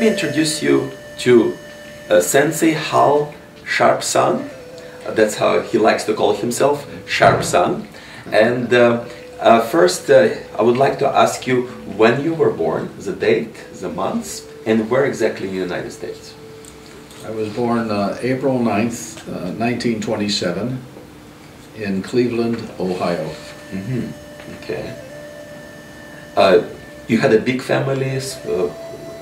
me introduce you to Sensei Hal Sharp-san. That's how he likes to call himself, Sharp-san. And first, I would like to ask you when you were born, the date, the months, and where exactly in the United States. I was born April 9th, 1927 in Cleveland, Ohio. Mm-hmm. Okay. You had a big family,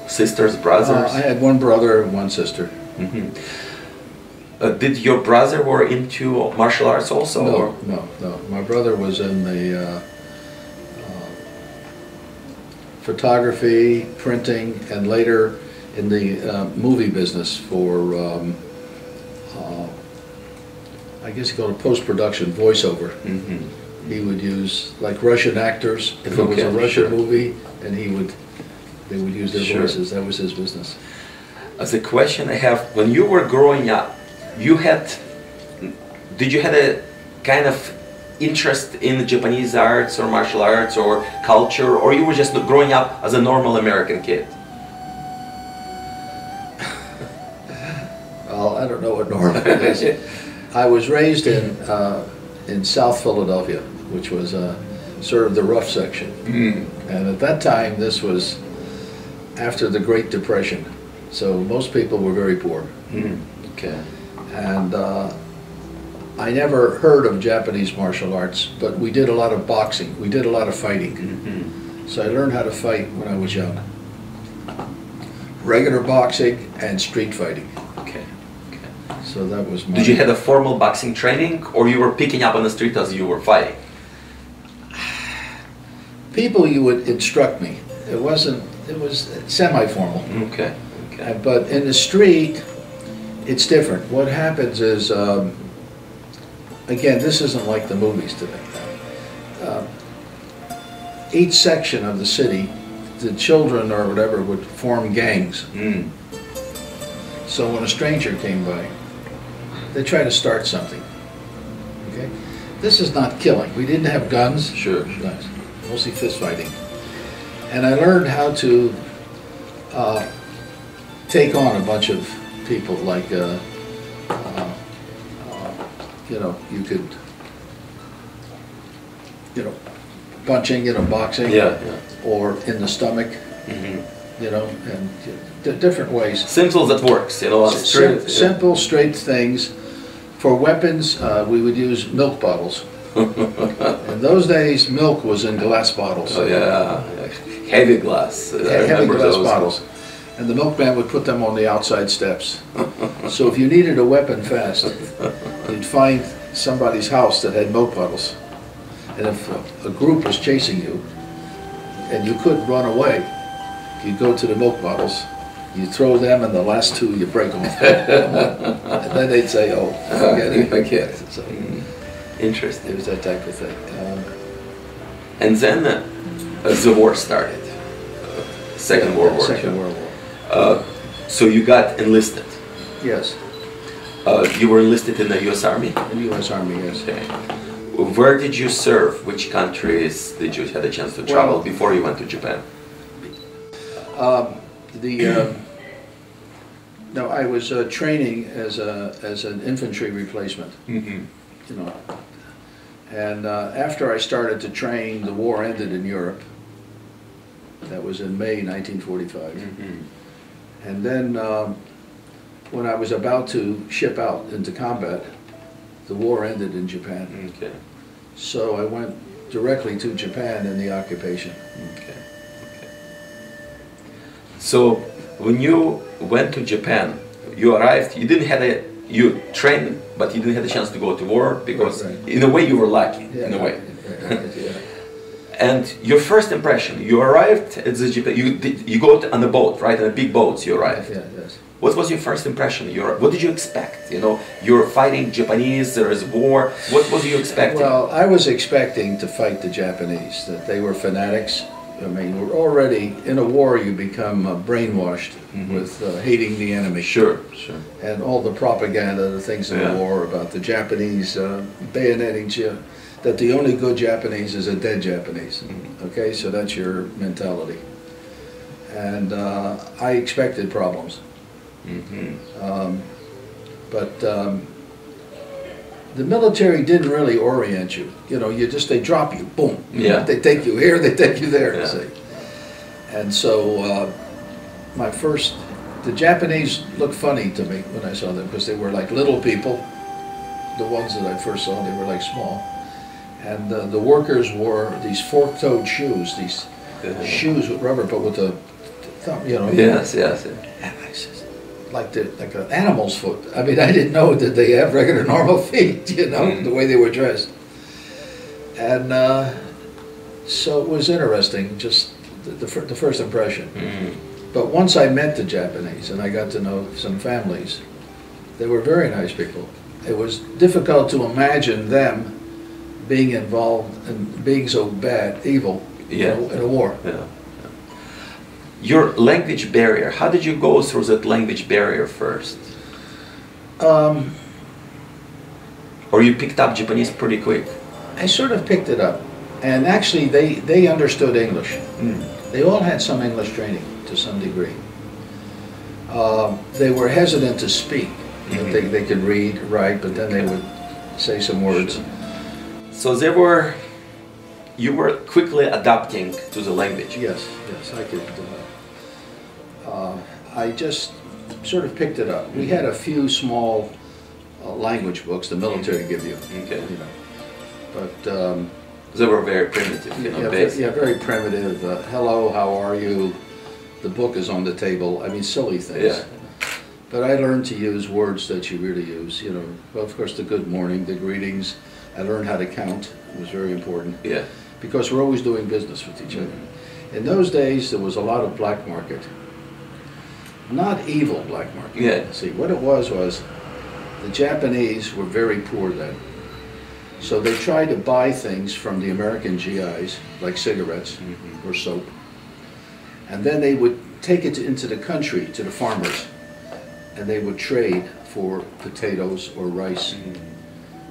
sisters, brothers? I had one brother and one sister. Mm-hmm. Did your brother were into martial arts also? No, no. My brother was in the photography, printing, and later in the movie business for, I guess you call it post-production voiceover. Mm-hmm. He would use, like Russian actors, if it was a Russian movie, and they would use their voices. That was his business. As a question I have, when you were growing up, did you have a kind of interest in Japanese arts or martial arts or culture, or you were just growing up as a normal American kid? Well, I don't know what normal is. I was raised in South Philadelphia, which was sort of the rough section. Mm. And at that time, this was after the Great Depression. So most people were very poor. Mm. Okay. And I never heard of Japanese martial arts, but we did a lot of boxing. We did a lot of fighting. Mm-hmm. So I learned how to fight when I was young. Regular boxing and street fighting. Okay. Okay. So that was my... Did you have a formal boxing training, or you were picking up on the street as you were fighting? People you would instruct me. It was semi-formal. Okay. Okay. But in the street, it's different. What happens is, again, this isn't like the movies today. Each section of the city, the children or whatever would form gangs. Mm. So when a stranger came by, they try to start something. Okay, this is not killing. We didn't have guns. Sure. Mostly fist fighting. And I learned how to take on a bunch of people, like you know, you could, punching, boxing, or in the stomach, mm-hmm. And different ways. Simple that works, Simple, straight things. For weapons, we would use milk bottles. In those days, milk was in glass bottles. Oh yeah, heavy glass. Heavy glass bottles. And the milkman would put them on the outside steps. So if you needed a weapon fast, you'd find somebody's house that had milk bottles. And if a group was chasing you, and you couldn't run away, you'd go to the milk bottles, you throw them, and the last two you break off. And then they'd say, oh, forget it. Forget it. So, interesting. It was that type of thing. And then the war started. Second World War. Second World War. So you got enlisted? Yes. You were enlisted in the U.S. Army? In the U.S. Army, yes. Okay. Where did you serve? Which countries did you have a chance to travel before you went to Japan? No, I was training as an infantry replacement. Mm-hmm. And after I started to train, the war ended in Europe. That was in May 1945. Mm-hmm. And then when I was about to ship out into combat, the war ended in Japan. Okay. So I went directly to Japan in the occupation. Okay. Okay. So when you went to Japan, you arrived, you trained, but you didn't have the chance to go to war because in a way you were lucky, in a way. Yeah. And your first impression, you arrived at the Japan, you go on a boat, right? On a big boat you arrived. Yeah, yes. What was your first impression? What did you expect? You're fighting Japanese, there is war. What was you expecting? Well, I was expecting to fight the Japanese, that they were fanatics. I mean, we're already, in a war you become brainwashed with hating the enemy. Sure, sure. And all the propaganda, the things in the war about the Japanese bayoneting you, that the only good Japanese is a dead Japanese. Okay, so that's your mentality. and I expected problems. But the military didn't really orient you. You know, they drop you, boom. Yeah. They take you here, they take you there. Yeah. See. And so the Japanese looked funny to me when I saw them because they were like little people. The ones that I first saw, they were like small. And the workers wore these fork-toed shoes, these shoes with rubber, but with the thumb, you know. Yes, yes. And I said, like an animal's foot. I mean, I didn't know that they have regular normal feet, you know, the way they were dressed. And so it was interesting, just the first impression. But once I met the Japanese and I got to know some families, they were very nice people. It was difficult to imagine them being involved and being so bad, evil, Yeah. in a war. Yeah. Your language barrier, how did you go through that language barrier first? Or you picked up Japanese pretty quick? I sort of picked it up. And actually, they understood English. They all had some English training to some degree. They were hesitant to speak. They could read, write, but then they would say some words. Sure. So you were quickly adapting to the language. Yes, I could. I just sort of picked it up. We had a few small language books the military give you. Okay. You know, but they were very primitive, you know, basic. yeah, very primitive. Hello, how are you? The book is on the table. I mean, silly things. Yeah. But I learned to use words that you really use. You know, well, of course, the good morning, the greetings. I learned how to count. It was very important. Yeah. Because we're always doing business with each other. In those days, there was a lot of black market. Not evil black market. Yeah. See, what it was the Japanese were very poor then. So they tried to buy things from the American GIs, like cigarettes or soap. And then they would take it into the country, to the farmers, and they would trade for potatoes or rice.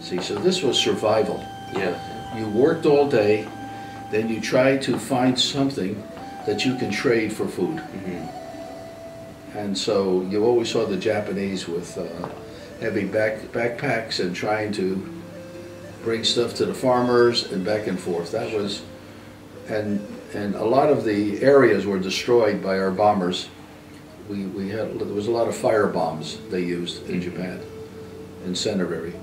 See, so this was survival. Yeah. You worked all day, then you tried to find something that you can trade for food. And so you always saw the Japanese with heavy backpacks and trying to bring stuff to the farmers and back and forth. That was, and a lot of the areas were destroyed by our bombers. There was a lot of fire bombs they used in Japan, incendiary.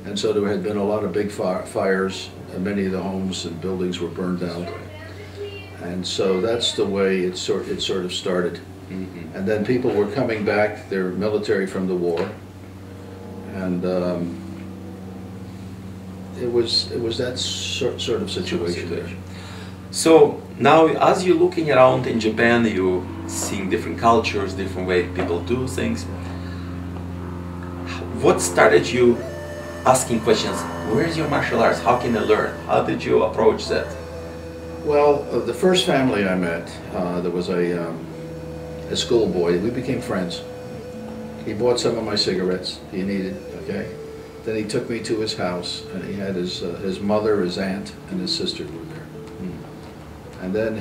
And so there had been a lot of big fires, and many of the homes and buildings were burned down. And so that's the way it sort of started. And then people were coming back, they're military from the war, and it was that sort of situation there. So now, as you're looking around in Japan, you're seeing different cultures, different way people do things. What started you asking questions? Where's your martial arts? How can I learn? How did you approach that? Well, the first family I met, there was a schoolboy. We became friends. He bought some of my cigarettes he needed. Okay. Then he took me to his house, and he had his mother, his aunt, and his sister were there. And then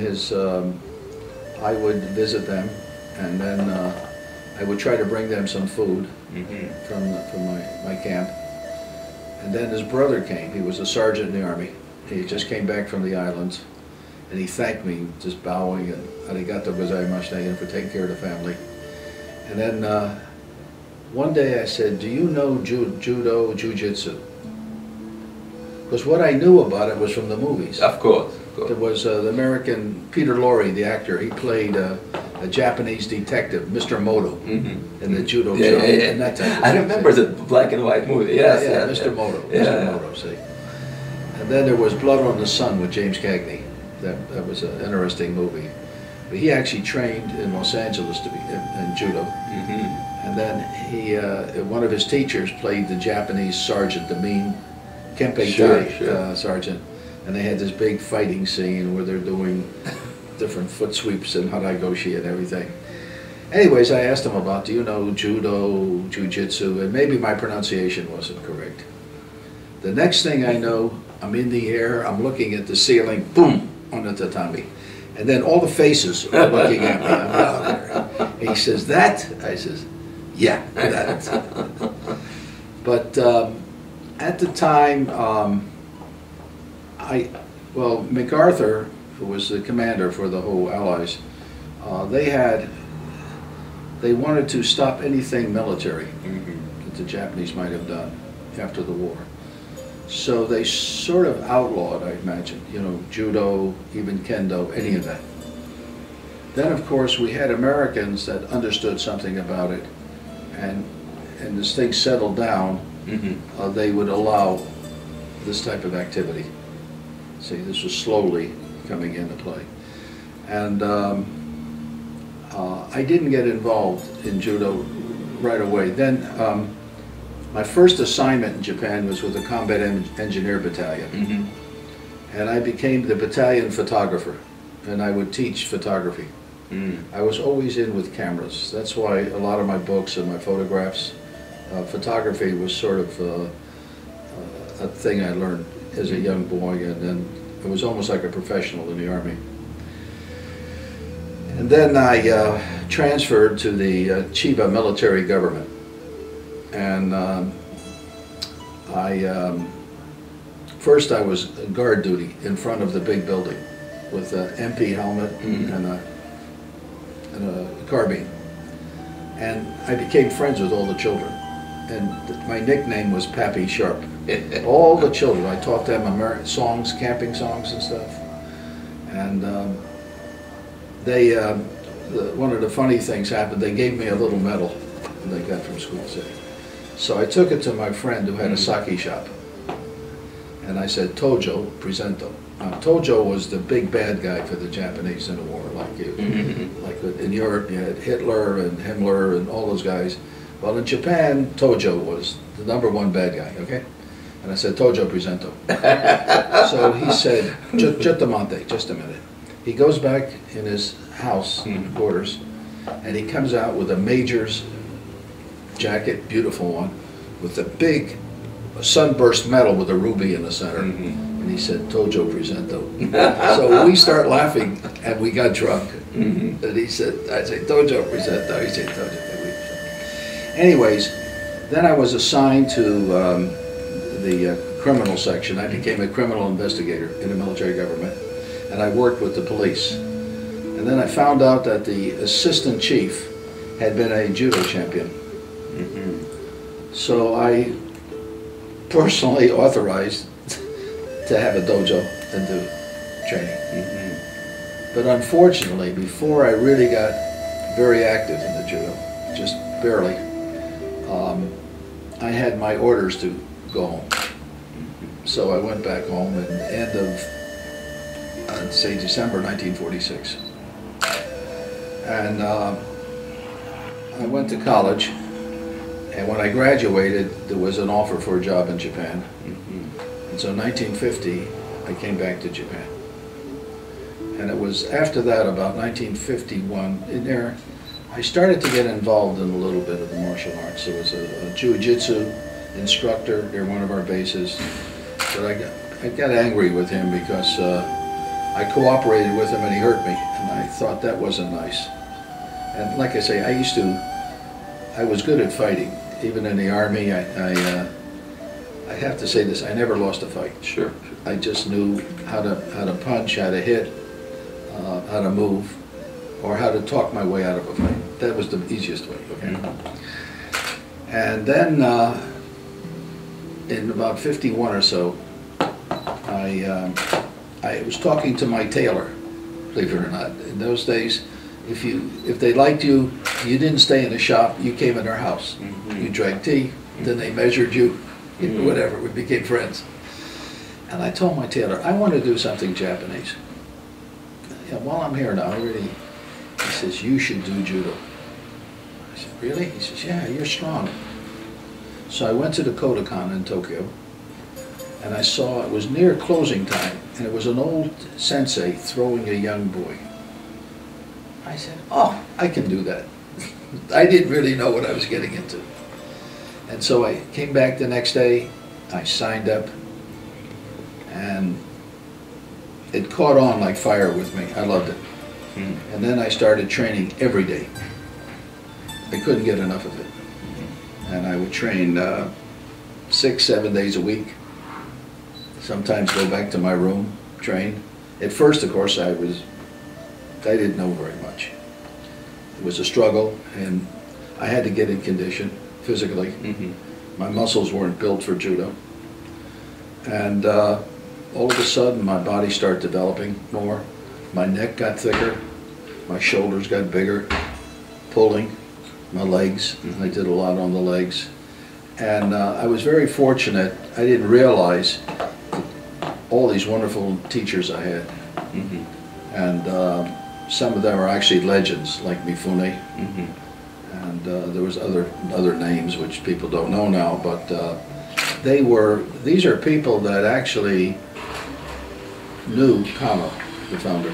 I would visit them, and then I would try to bring them some food from my camp. And then his brother came. He was a sergeant in the army. He just came back from the islands, and he thanked me, just bowing, and arigato gozaimasu for taking care of the family. And then one day I said, "Do you know Judo, Ju-Jitsu?" Because what I knew about it was from the movies. Of course. There was the American Peter Lorre, the actor. He played a Japanese detective, Mr. Moto, in the Judo show. And that type of I remember the black and white movie. Yes, yeah, Mr. Moto. Yeah. Mr. Moto, see. And then there was Blood on the Sun with James Cagney. That was an interesting movie. But he actually trained in Los Angeles to be in judo. And then he, one of his teachers played the Japanese sergeant, the mean Kempe Tai sergeant. And they had this big fighting scene where they're doing different foot sweeps and haragoshi and everything. Anyways, I asked him about, do you know Judo, Ju-Jitsu, and maybe my pronunciation wasn't correct. The next thing I know, I'm in the air, I'm looking at the ceiling, boom, on the tatami. And then all the faces were looking at me. I'm down there. He says, that? I says, yeah, that. But at the time, MacArthur, who was the commander for the whole Allies, they wanted to stop anything military that the Japanese might have done after the war. So they sort of outlawed, I imagine, you know, Judo, even Kendo, any of that. Then, of course, we had Americans that understood something about it, and as things settled down, they would allow this type of activity. See, this was slowly coming into play. And I didn't get involved in Judo right away. Then my first assignment in Japan was with the Combat Engineer Battalion. And I became the battalion photographer, and I would teach photography. I was always in with cameras. That's why a lot of my books and my photographs, photography was sort of a thing I learned as a young boy, and then it was almost like a professional in the Army. And then I transferred to the Chiba military government. And first I was guard duty in front of the big building with an MP helmet and a carbine. And I became friends with all the children. And my nickname was Pappy Sharp. All the children, I taught them American songs, camping songs and stuff. And one of the funny things happened. They gave me a little medal that they got from school. So I took it to my friend who had a sake shop. And I said, Tojo, presento. Tojo was the big bad guy for the Japanese in the war. Like in Europe, you had Hitler and Himmler and all those guys. Well, in Japan, Tojo was the #1 bad guy, okay? And I said, Tojo, presento. So he said, Juttamante, just a minute. He goes back in his house, quarters, and he comes out with a major's jacket, beautiful one, with a big sunburst medal with a ruby in the center. And he said, Tojo, presento. So we start laughing, and we got drunk. And he said, I say, Tojo, presento. He said, Tojo. Anyways, then I was assigned to the criminal section. I became a criminal investigator in the military government, and I worked with the police. And then I found out that the assistant chief had been a judo champion. So I personally authorized to have a dojo and do training. But unfortunately, before I really got very active in the judo, just barely, I had my orders to go home. So I went back home at the end of, I'd say, December 1946. And I went to college, and when I graduated, there was an offer for a job in Japan. And so in 1950, I came back to Japan. And it was after that, about 1951, in there, I started to get involved in a little bit of the martial arts. There was a Ju-Jitsu instructor near one of our bases. But I got angry with him because I cooperated with him and he hurt me. And I thought that wasn't nice. And like I say, I was good at fighting. Even in the Army, I have to say this, I never lost a fight. Sure. I just knew how to punch, how to hit, how to move, or how to talk my way out of a fight. That was the easiest way, okay? And then in about 51 or so, I was talking to my tailor, believe it or not. In those days, if they liked you, you didn't stay in the shop, you came in their house. You drank tea, then they measured you, whatever, we became friends. And I told my tailor, I want to do something Japanese. Yeah, while I'm here now, he says, you should do judo. I said, really? He says, yeah, you're strong. So I went to the Kodokan in Tokyo, and I saw it was near closing time, and it was an old sensei throwing a young boy. I said, oh, I can do that. I didn't really know what I was getting into. And so I came back the next day, I signed up, and it caught on like fire with me. I loved it. And then I started training every day. I couldn't get enough of it. And I would train 6, 7 days a week. Sometimes go back to my room, train. At first, of course, I didn't know very much. It was a struggle, and I had to get in condition physically. My muscles weren't built for judo. And all of a sudden, my body started developing more. My neck got thicker, my shoulders got bigger, pulling, my legs. I did a lot on the legs. And I was very fortunate. I didn't realize all these wonderful teachers I had. And some of them are actually legends, like Mifune. And there was other names which people don't know now, but these are people that actually knew Kama, the founder.